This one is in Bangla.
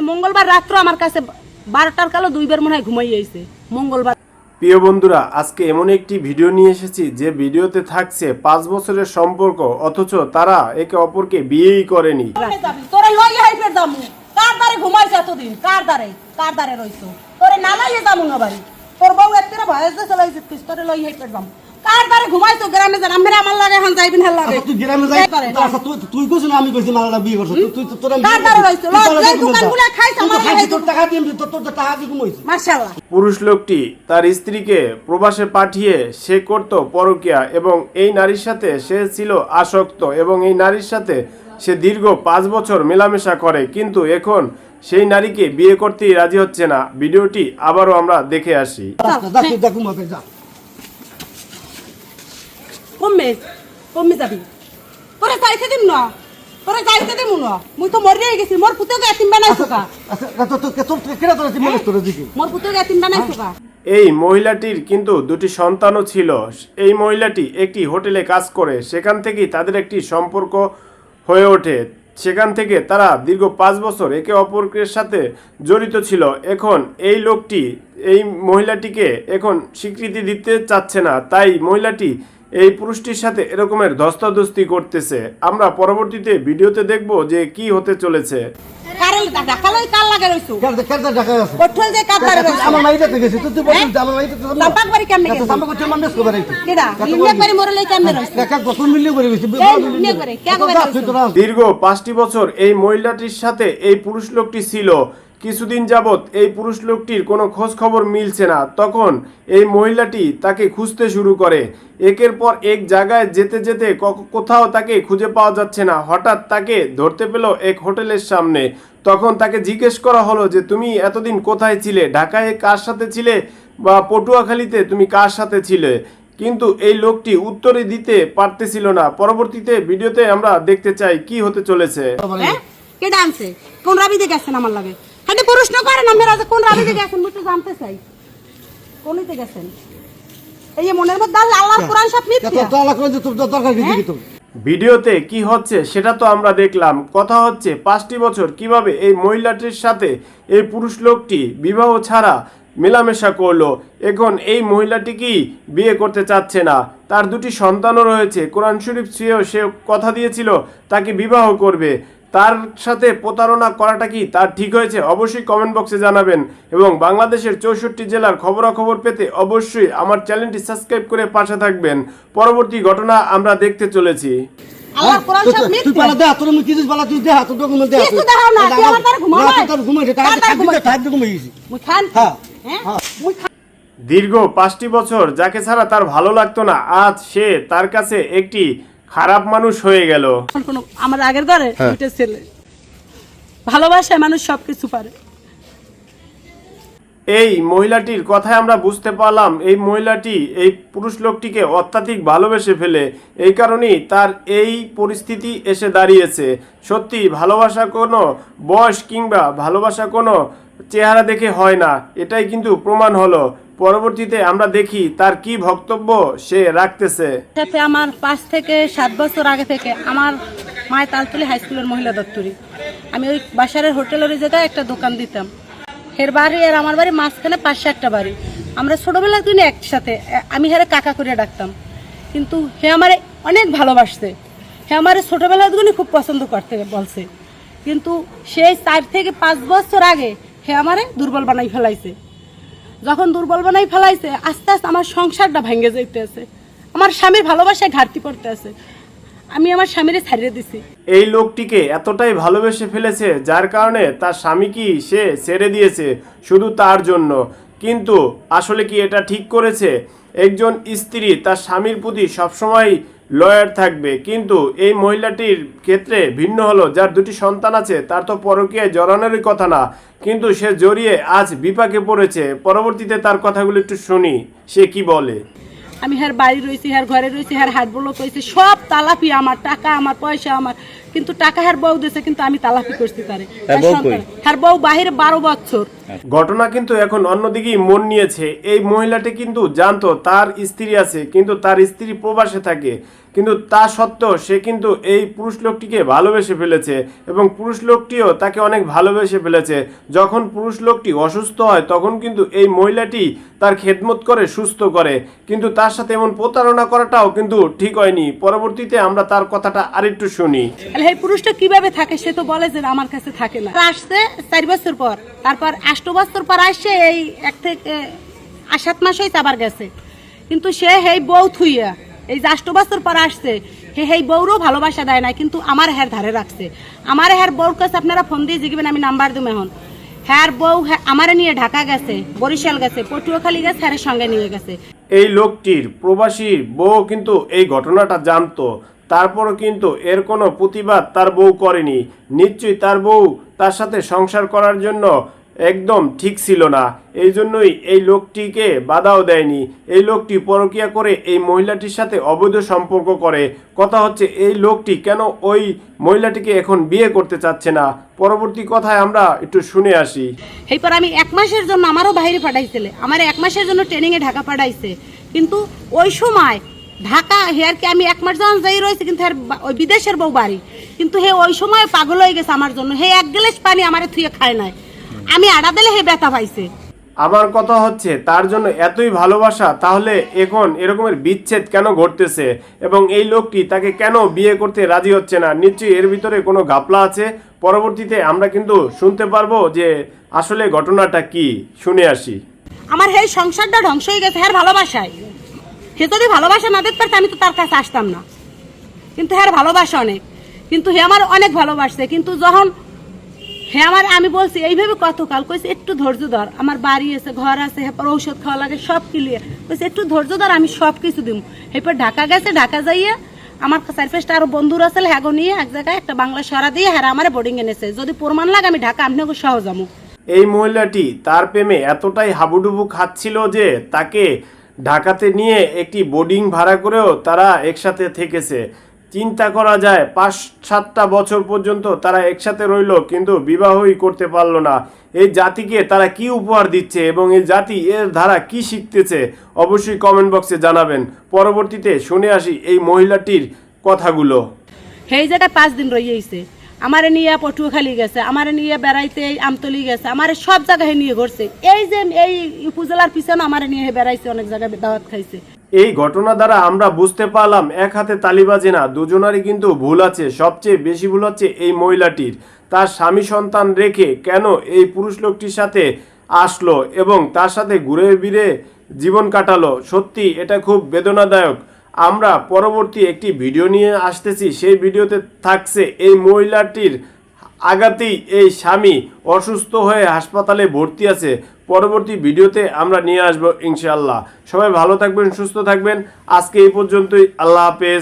মঙ্গলবার রাত্র আমার কাছে 12টার কালো দুইবার মনে হয় ঘুমাই আইছে মঙ্গলবার। প্রিয় বন্ধুরা, আজকে এমন একটি ভিডিও নিয়ে এসেছি যে ভিডিওতে থাকছে 5 বছরের সম্পর্ক, অথচ তারা একে অপরকে বিয়েই করেনি। তোরে লই হাইপে দামু কার দারে ঘুমাইছ এতদিন, কার দারে রইছো তোরে না লইয়ে দামু না বাড়ি তোর বউ একতেরা ভয়েস দে চলাইছে তোরে লই হাইপে দাম কার দারে ঘুমাইছো গ্রামে জান আমরা আমার লাগে হন যাইবিন হেল লাগে তুই গ্রামে যাই আচ্ছা তুই কইছ না আমি কইছি মালাটা বিয়ে করছ তুই তোরা কার দারে রইছো লজ দোকানগুলো খাইছ আমার লাগে তোর টাকা দিম তোর টাকা দি ঘুমাইছ মাশাআল্লাহ। পুরুষ লোকটি তার স্ত্রীকে প্রবাসে পাঠিয়ে সে করত পরকীয়া এবং এই নারীর সাথে সে ছিল আসক্ত এবং এই নারীর সাথে সে দীর্ঘ 5 বছর মেলামেশা করে, কিন্তু এখন সেই নারীকে বিয়ে করতেই রাজি হচ্ছে না। ভিডিওটি আবারও আমরা দেখে আসি। কমে যাবি তোরে যাইতে দিম না, তোরে যাইতে দিম না, মুই তো মরিয়ে গেছি। মোর পুতকে এতিম বানাইছো কা? মোর পুতকে এতিম বানাইছো কা? এই মহিলাটির কিন্তু 2টি সন্তানও ছিল। এই মহিলাটি একটি হোটেলে কাজ করে, সেখান থেকেই তাদের একটি সম্পর্ক হয়ে ওঠে। সেখান থেকে তারা দীর্ঘ 5 বছর একে অপরের সাথে জড়িত ছিল। এখন এই লোকটি এই মহিলাটিকে এখন স্বীকৃতি দিতে চাচ্ছে না, তাই মহিলাটি এই পুরুষটির সাথে এরকমের ধস্তাধস্তি করতেছে। আমরা পরবর্তীতে ভিডিওতে দেখব যে কি হতে চলেছে। দীর্ঘ 5টি বছর এই মহিলাটির সাথে এই পুরুষ লোকটি ছিল। কিছুদিন যাবৎ এই পুরুষ লোকটির কোনো খোঁজ খবর মিলছে না। তখন এই মহিলাটি তাকে খুঁজতে শুরু করে। একের পর এক জায়গায় যেতে যেতে কোথাও তাকে খুঁজে পাওয়া যাচ্ছে না। হঠাৎ তাকে ধরতে পেল এক হোটেলের সামনে। তখন তাকে জিজ্ঞেস করা হলো যে তুমি এতদিন কোথায় ছিলে, ঢাকায় কার সাথে ছিলে বা পটুয়াখালীতে তুমি কার সাথে ছিলে, কিন্তু এই লোকটি উত্তরে দিতে পারতেছিল না। পরবর্তীতে ভিডিওতে আমরা দেখতে চাই কি হতে চলেছে। কে ডান্সে কোন রাবিতে গেছেন আমার লাগে খালি প্রশ্ন করেন আপনারা যে কোন রাবিতে গেছেন মুই তো জানতে চাই কোনইতে গেছেন। এই যে মনের মধ্যে আল্লাহর কোরআন সব মিথ্যা তো আল্লাহ কোরআন তো দরকার কি তো ভিডিওতে কি হচ্ছে সেটা তো আমরা দেখলাম। কথা হচ্ছে 5টি বছর কিভাবে এই মহিলাটির সাথে এই পুরুষ লোকটি বিবাহ ছাড়া মেলামেশা করলো। এখন এই মহিলাটিকেই বিয়ে করতে চাচ্ছে না। তার 2টি সন্তানও রয়েছে। কোরআন শরীফ সে কথা দিয়েছিল তাকে বিবাহ করবে। তার সাথে প্রতারণা করাটা কি তার ঠিক হয়েছে? অবশ্যই কমেন্ট বক্সে জানাবেন এবং বাংলাদেশের 64 জেলার খবরাখবর পেতে অবশ্যই আমার চ্যানেলটি সাবস্ক্রাইব করে পাশে থাকবেন। পরবর্তী ঘটনা আমরা দেখতে চলেছি। আল্লাহর কোরআন সব মিথ্যা তুই পালা দে তোর মুই কিছু পালা তুই দে তোর ডকুমেন্ট দে কিছু দাও না তুই আমার তার ঘুমায় তোর ঘুমায় টাকা ঘুমাইছি মুই খান হ্যাঁ মুই দীর্ঘ 5টি বছর যাকে ছাড়া তার ভালো লাগতো না, আজ সে তার কাছে একটি খারাপ মানুষ হয়ে গেল। আমার আগের ঘরে দুটো ছেলে ভালোবাসায় মানুষ সবকিছু পারে। এই মহিলাটির কথায় আমরা বুঝতে পারলাম এই মহিলাটি এই পুরুষ লোকটিকে অত্যাধিক ভালোবেসে ফেলে। এই কারণেই তার এই পরিস্থিতি এসে দাঁড়িয়েছে। সত্যি ভালোবাসা কোনো বয়স কিংবা ভালোবাসা কোনো চেহারা দেখে হয় না, এটাই কিন্তু প্রমাণ হলো। পরবর্তীতে আমরা দেখি তার কি বক্তব্য সে রাখতেছে। সাথে আমার 5 থেকে 7 বছর আগে থেকে আমার মায়ের তালতলি হাই স্কুলের মহিলা দপ্তরি, আমি ওই বাসারের হোটেলের জায়গায় একটা দোকান দিতাম। এর বাড়ি আর আমার বাড়ি মাঝখানে 5-7টা বাড়ি। আমরা ছোটবেলা দিনে একসাথে, আমি হেরে কাকা করে ডাকতাম। কিন্তু হে আমারে অনেক ভালোবাসছে, হে আমারে ছোটবেলা দিনে খুব পছন্দ করতে বলছে। কিন্তু সেই 4 থেকে 5 বছর আগে হে আমারে দুর্বল বানাই ফেলাইছে। যখন দুর্বল বানাই ফেলাইছে আস্তে আস্তে আমার সংসারটা ভেঙে যাইতে আছে, আমার স্বামীর ভালোবাসায় ঘাটতি পড়তে আছে। আমি আমার স্বামীরে ছাড়িয়ে দিছি। এই লোকটিকে এতটাই ভালোবেসে ফেলেছে যার কারণে তার স্বামীকে সে ছেড়ে দিয়েছে শুধু তার জন্য। কিন্তু আসলে কি এটা ঠিক করেছে? একজন স্ত্রী তার স্বামীর প্রতি সবসময় লয়াল থাকবে, কিন্তু এই মহিলাটির ক্ষেত্রে ভিন্ন হলো। যার 2টি সন্তান আছে তার তো পরকীয়ায় জড়ানোরই কথা না, কিন্তু সে জড়িয়ে আজ বিপাকে পড়েছে। পরবর্তীতে তার কথাগুলো একটু শুনি সে কি বলে। আমি হার বাড়ি রয়েছি, হার ঘরে রয়েছি, হার হাত বলো কইছি, সব তালাপি আমার, টাকা আমার, পয়সা আমার, কিন্তু টাকা হার বউ দিয়েছে, কিন্তু আমি তালাপি করছি তারে। হার বউ বাহিরে 12 বছর ঘটনা কিন্তু এখন অন্যদিকেই মন নিয়েছে। এই মহিলাটি কিন্তু জানতো তার স্ত্রী আছে, কিন্তু তার স্ত্রী প্রবাসে থাকে, কিন্তু তা সত্ত্বেও সে কিন্তু এই পুরুষ লোকটিকে ভালোবেসে ফেলেছে এবং পুরুষ লোকটিও তাকে অনেক ভালোবেসে ফেলেছে। যখন পুরুষ লোকটি অসুস্থ হয় তখন কিন্তু এই মহিলাটি তার খেদমত করে সুস্থ করে, কিন্তু তার সাথে এমন প্রতারণা করাটাও কিন্তু ঠিক হয়নি। পরবর্তীতে আমরা তার কথাটা আরেকটু শুনি। এই পুরুষটা কিভাবে থাকে সে তো বলে যে আমার কাছে থাকে না। আসছে 4 বছর পর, তারপর 8 বছর পর আসছে, এই 1 থেকে 7 মাস হয়েছে আবার গেছে, কিন্তু সে হেই বউ থুইয়া এই যে 8 বছর পর আসছে, হেই বউরও ভালোবাসা দেয় না, কিন্তু আমার হের ধারে রাখছে। আমার হের বউর কাছে আপনারা ফোন দিয়ে জিগবেন, আমি নাম্বার দেবো এখন। হ্যার বউ আমারে নিয়ে ঢাকা গেছে, বরিশাল গেছে, পটুয়াখালী গেছে, হ্যারের সঙ্গে নিয়ে গেছে। এই লোকটির প্রবাসী বউ কিন্তু এই ঘটনাটা জানতো, তারপরও কিন্তু এর কোনো প্রতিবাদ তার বউ করেনি। নিশ্চয়ই তার বউ তার সাথে সংসার করার জন্য একদম ঠিক ছিল না, এই জন্যই এই লোকটিকে বাধাও দেয়নি। এই লোকটি পরকীয়া করে এই মহিলাটির সাথে অবৈধ সম্পর্ক করে। কথা হচ্ছে এই লোকটি কেন ওই মহিলাটিকে এখন বিয়ে করতে চাচ্ছে না। পরবর্তী কথায় আমরা একটু শুনে আসি। এরপর আমি 1 মাসের জন্য, আমারও বাইরে পাঠাইছিলে, আমার 1 মাসের জন্য ট্রেনিংয়ে ঢাকা পাঠাইছে, কিন্তু ওই সময় ঢাকা হেয়ারকে আমি 1 মাস যখন যাই রয়েছে, কিন্তু ওই বিদেশের বউ বাড়ি, কিন্তু হে ওই সময় পাগল হয়ে গেছে আমার জন্য। হে 1 গ্লাস পানি আমারে থুয়ে খায় নাই, আমি আড়া দিলে হে ব্যথা পাইছে। আমার কথা হচ্ছে তার জন্য এতই ভালোবাসা, তাহলে এখন এরকমের বিচ্ছেদ কেন ঘটতেছে এবং এই লোকটি তাকে কেন বিয়ে করতে রাজি হচ্ছে না? নিশ্চয়ই এর ভিতরে কোনো ঘাপলা আছে। পরবর্তীতে আমরা কিন্তু শুনতে পারবো যে আসলে ঘটনাটা কি, শুনে আসি। আমার এই সংসারটা ধ্বংস হয়ে গেছে হ্যার ভালোবাসায়। সে যদি ভালোবাসা না দিতে পারতো আমি তো তার কাছে আসতাম না, কিন্তু হ্যার ভালোবাসা অনেক, কিন্তু হে আমার অনেক ভালোবাসছে। কিন্তু যখন হ্যাঁ আমার আমি বলছি এইভাবে কতকাল কইছে একটু ধৈর্য ধর, আমার বাড়ি আছে, ঘর আছে, এরপর ঔষধ খাওয়া লাগে, সব ক্লিয়ার কইছে, একটু ধৈর্য ধর, আমি সব কিছু দিব। এরপর ঢাকা গেছে, ঢাকা যাইয়া আমার 4-5টা আরো বন্ধুরা আছে, হ্যাগো নিয়ে এক জায়গায় একটা বাংলা সারা দিয়ে হ্যাঁ আমার বোর্ডিং এনেছে, যদি প্রমাণ লাগে আমি ঢাকা আপনাকে সহ যাবো। এই মহিলাটি তার প্রেমে এতটাই হাবুডুবু খাচ্ছিল যে তাকে ঢাকাতে নিয়ে একটি বোর্ডিং ভাড়া করেও তারা একসাথে থেকেছে। চিন্তা করা যায় 5-7টা বছর পর্যন্ত তারা একসাথে রইল, কিন্তু বিবাহই করতে পারলো না। এই জাতিকে তারা কি উপহার দিচ্ছে এবং এই জাতি এর দ্বারা কি শিখতেছে অবশ্যই কমেন্ট বক্সে জানাবেন। পরবর্তীতে শুনে আসি এই মহিলাটির কথাগুলো। সেই জায়গায় 5 দিন রইয়েছে, আমারে নিয়ে পটুয়াখালী গেছে, আমারে নিয়ে বেড়াইতে আমতলি গেছে, আমারে সব জায়গায় নিয়ে ঘুরছে। এই যে এই উপজেলার পিছনে আমারে নিয়ে বেড়াইছে, অনেক জায়গায় দাওয়াত খাইছে। এই ঘটনা দ্বারা আমরা বুঝতে পারলাম এক হাতে তালি বাজে না, দুজনারই কিন্তু ভুল আছে। সবচেয়ে বেশি ভুল হচ্ছে এই মহিলাটির। তার স্বামী সন্তান রেখে কেন এই পুরুষ লোকটির সাথে আসলো এবং তার সাথে ঘুরে ফিরে জীবন কাটালো। সত্যি এটা খুব বেদনাদায়ক। আমরা পরবর্তী একটি ভিডিও নিয়ে আসতেছি, সেই ভিডিওতে থাকছে এই মহিলাটির আঘাতেই এই স্বামী অসুস্থ হয়ে হাসপাতালে ভর্তি আছে। পরবর্তী ভিডিওতে আমরা নিয়ে আসবো ইনশাআল্লাহ। সবাই ভালো থাকবেন, সুস্থ থাকবেন। আজকে এই পর্যন্তই। আল্লাহ হাফেজ।